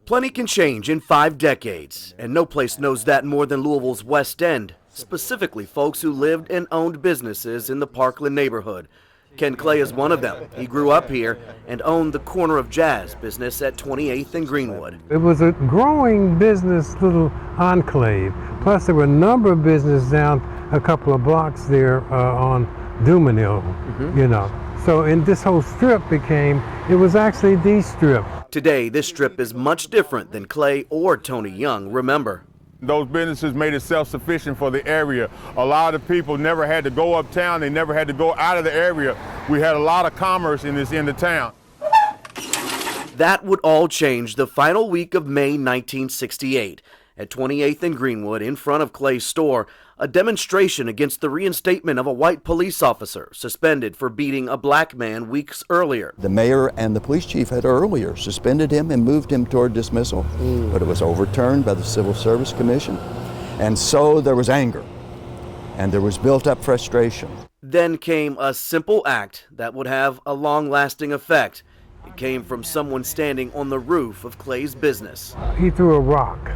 Plenty can change in 5 decades, and no place knows that more than Louisville's West End, specifically folks who lived and owned businesses in the Parkland neighborhood. Ken Clay is one of them. He grew up here and owned the Corner of Jazz business at 28th and Greenwood. It was a growing business little enclave. Plus there were a number of businesses down a couple of blocks there on Dumanil, you know. So in this whole strip it was actually the strip. Today, this strip is much different than Clay or Tony Young remember. Those businesses made it self-sufficient for the area. A lot of people never had to go uptown. They never had to go out of the area. We had a lot of commerce in this end of town. That would all change the final week of May 1968. At 28th and Greenwood, in front of Clay's store, a demonstration against the reinstatement of a white police officer suspended for beating a black man weeks earlier. The mayor and the police chief had earlier suspended him and moved him toward dismissal, but it was overturned by the Civil Service Commission. And so there was anger, and there was built up frustration. Then came a simple act that would have a long-lasting effect. It came from someone standing on the roof of Clay's business. He threw a rock,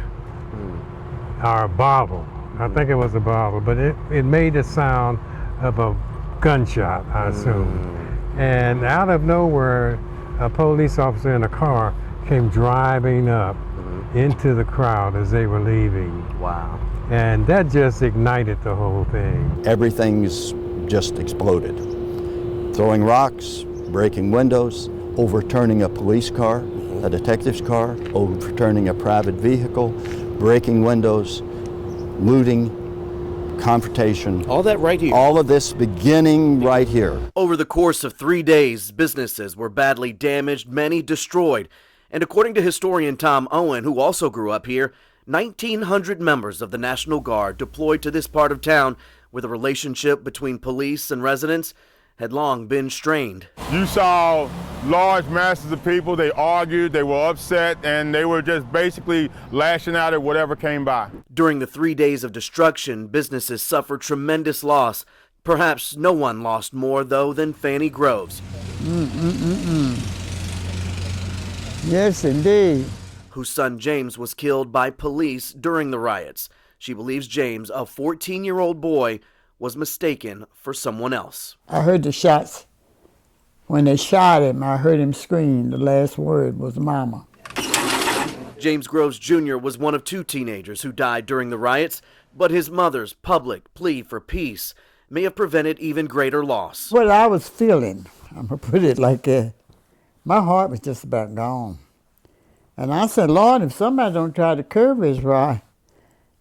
or a bottle. I think it was a bottle, but it made the sound of a gunshot, I assume. And out of nowhere, a police officer in a car came driving up into the crowd as they were leaving. Wow. And that just ignited the whole thing. Everything's just exploded. Throwing rocks, breaking windows, overturning a police car, a detective's car, overturning a private vehicle, breaking windows, looting, confrontation. All that right here. All of this beginning right here. Over the course of 3 days, businesses were badly damaged, many destroyed. And according to historian Tom Owen, who also grew up here, 1,900 members of the National Guard deployed to this part of town where the relationship between police and residents had long been strained. You saw large masses of people. They argued, they were upset, and they were just basically lashing out at whatever came by. During the 3 days of destruction, businesses suffered tremendous loss. Perhaps no one lost more, though, than Fanny Groves. Yes, indeed. Whose son James was killed by police during the riots. She believes James, a 14-year-old boy, was mistaken for someone else. I heard the shots. When they shot him, I heard him scream. The last word was mama. James Groves Jr. was one of 2 teenagers who died during the riots, but his mother's public plea for peace may have prevented even greater loss. What I was feeling, I'm going to put it like that, my heart was just about gone. And I said, Lord, if somebody don't try to curb his right,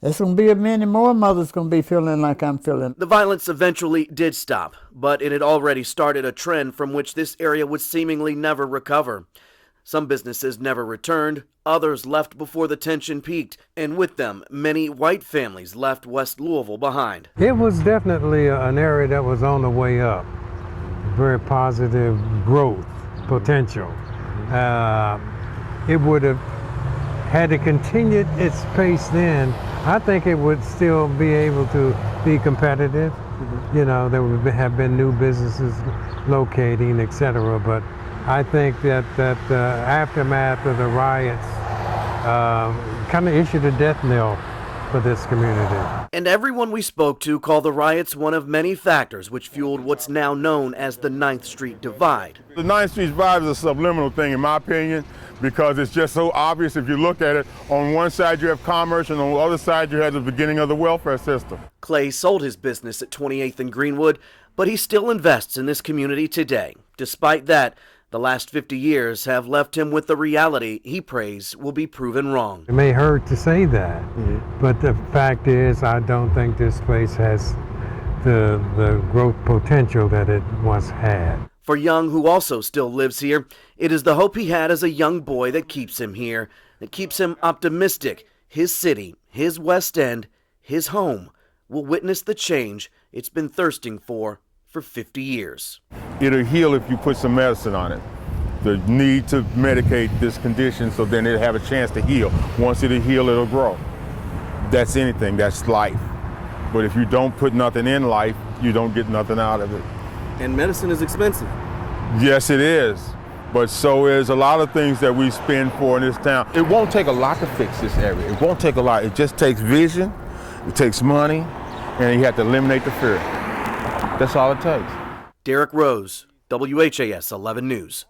there's going to be many more mothers going to be feeling like I'm feeling. The violence eventually did stop, but it had already started a trend from which this area would seemingly never recover. Some businesses never returned, others left before the tension peaked, and with them, many white families left West Louisville behind. It was definitely an area that was on the way up. Very positive growth potential. It would have had it continued its pace then, I think it would still be able to be competitive. You know, there would have been new businesses locating, etc. But I think that the aftermath of the riots kind of issued a death knell for this community. And everyone we spoke to called the riots one of many factors which fueled what's now known as the 9th Street Divide. The 9th Street Divide is a subliminal thing, in my opinion, because it's just so obvious if you look at it. On one side you have commerce, and on the other side you have the beginning of the welfare system. Clay sold his business at 28th and Greenwood, but he still invests in this community today. Despite that, the last 50 years have left him with the reality he prays will be proven wrong. It may hurt to say that, but the fact is I don't think this place has the growth potential that it once had. For Young, who also still lives here, it is the hope he had as a young boy that keeps him here, that keeps him optimistic. His city, his West End, his home will witness the change it's been thirsting for 50 years. It'll heal if you put some medicine on it. The need to medicate this condition so then it'll have a chance to heal. Once it'll heal, it'll grow. That's anything, that's life. But if you don't put nothing in life, you don't get nothing out of it. And medicine is expensive. Yes, it is. But so is a lot of things that we spend for in this town. It won't take a lot to fix this area. It won't take a lot. It just takes vision, it takes money, and you have to eliminate the fear. That's all it takes. Derek Rose, WHAS 11 News.